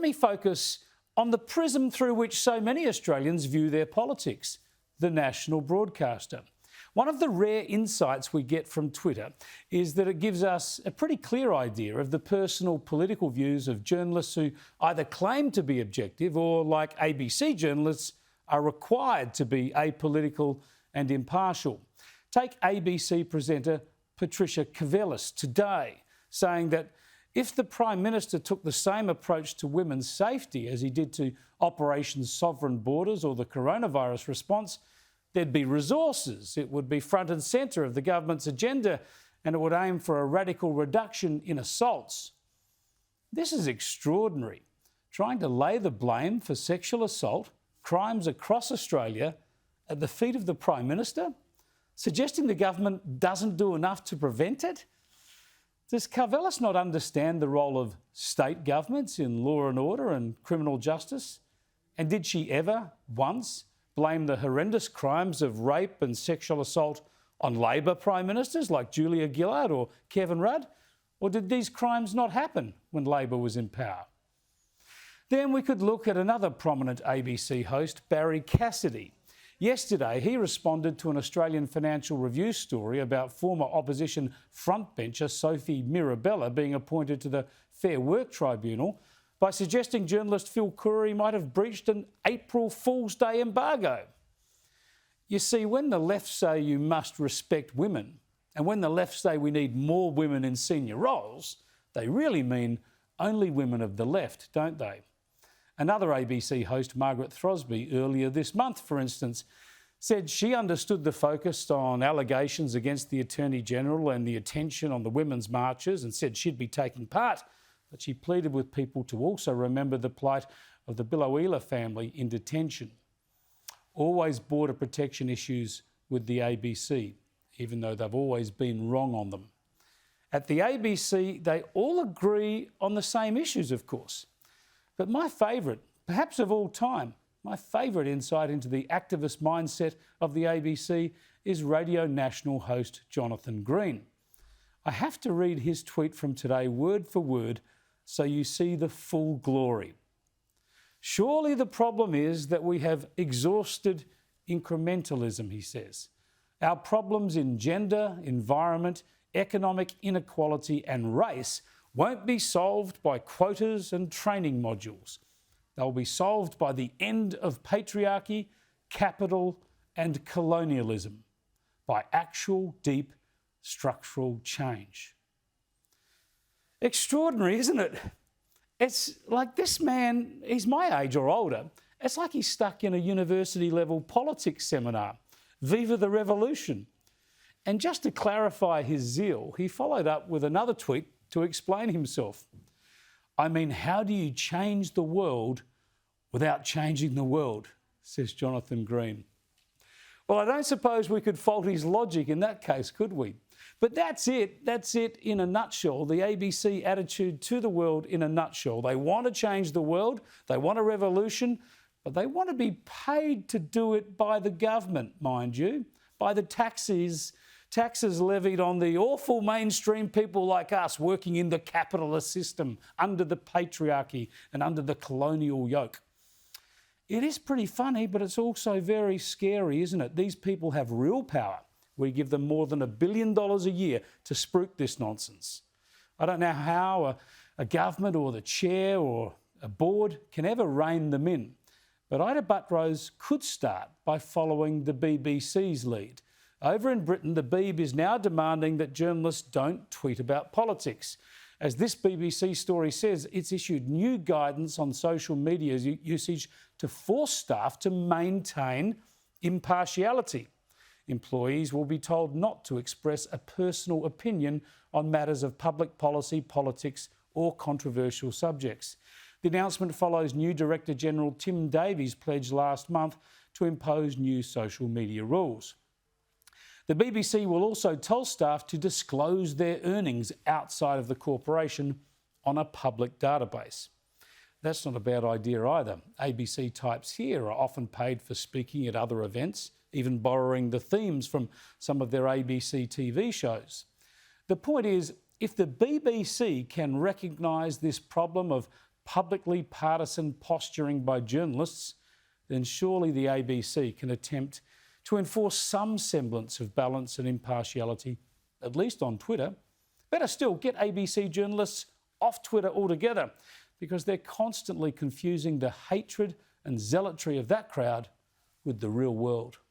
me focus on the prism through which so many Australians view their politics, the national broadcaster. One of the rare insights we get from Twitter is that it gives us a pretty clear idea of the personal political views of journalists who either claim to be objective or, like ABC journalists, are required to be apolitical and impartial. Take ABC presenter Patricia Karvelas today, saying that if the Prime Minister took the same approach to women's safety as he did to Operation Sovereign Borders or the coronavirus response, there'd be resources, it would be front and centre of the government's agenda, and it would aim for a radical reduction in assaults. This is extraordinary. Trying to lay the blame for sexual assault, crimes across Australia, at the feet of the Prime Minister, suggesting the government doesn't do enough to prevent it. Does Karvelas not understand the role of state governments in law and order and criminal justice? And did she ever, once, blame the horrendous crimes of rape and sexual assault on Labor Prime Ministers like Julia Gillard or Kevin Rudd? Or did these crimes not happen when Labor was in power? Then we could look at another prominent ABC host, Barry Cassidy. Yesterday, he responded to an Australian Financial Review story about former opposition frontbencher Sophie Mirabella being appointed to the Fair Work Tribunal by suggesting journalist Phil Curry might have breached an April Fool's Day embargo. You see, when the left say you must respect women, and when the left say we need more women in senior roles, they really mean only women of the left, don't they? Another ABC host, Margaret Throsby, earlier this month, for instance, said she understood the focus on allegations against the Attorney-General and the attention on the women's marches and said she'd be taking part, but she pleaded with people to also remember the plight of the Biloela family in detention. Always border protection issues with the ABC, even though they've always been wrong on them. At the ABC, they all agree on the same issues, of course. But my favourite, perhaps of all time, my favourite insight into the activist mindset of the ABC is Radio National host Jonathan Green. I have to read his tweet from today word for word so you see the full glory. Surely the problem is that we have exhausted incrementalism, he says. Our problems in gender, environment, economic inequality and race won't be solved by quotas and training modules. They'll be solved by the end of patriarchy, capital and colonialism, by actual deep structural change. Extraordinary, isn't it? It's like this man, he's my age or older. It's like he's stuck in a university-level politics seminar. Viva the revolution. And just to clarify his zeal, he followed up with another tweet to explain himself. I mean, how do you change the world without changing the world, says Jonathan Green. Well, I don't suppose we could fault his logic in that case, could we? But that's it in a nutshell, the ABC attitude to the world in a nutshell. They want to change the world, they want a revolution, but they want to be paid to do it by the government, mind you, by the taxes levied on the awful mainstream people like us working in the capitalist system under the patriarchy and under the colonial yoke. It is pretty funny, but it's also very scary, isn't it? These people have real power. We give them more than $1 billion a year to spruik this nonsense. I don't know how a government or the chair or a board can ever rein them in, but Ita Buttrose could start by following the BBC's lead. Over in Britain, the Beeb is now demanding that journalists don't tweet about politics. As this BBC story says, it's issued new guidance on social media usage to force staff to maintain impartiality. Employees will be told not to express a personal opinion on matters of public policy, politics or controversial subjects. The announcement follows new Director General Tim Davies' pledge last month to impose new social media rules. The BBC will also tell staff to disclose their earnings outside of the corporation on a public database. That's not a bad idea either. ABC types here are often paid for speaking at other events, even borrowing the themes from some of their ABC TV shows. The point is, if the BBC can recognise this problem of publicly partisan posturing by journalists, then surely the ABC can attempt to enforce some semblance of balance and impartiality, at least on Twitter. Better still, get ABC journalists off Twitter altogether, because they're constantly confusing the hatred and zealotry of that crowd with the real world.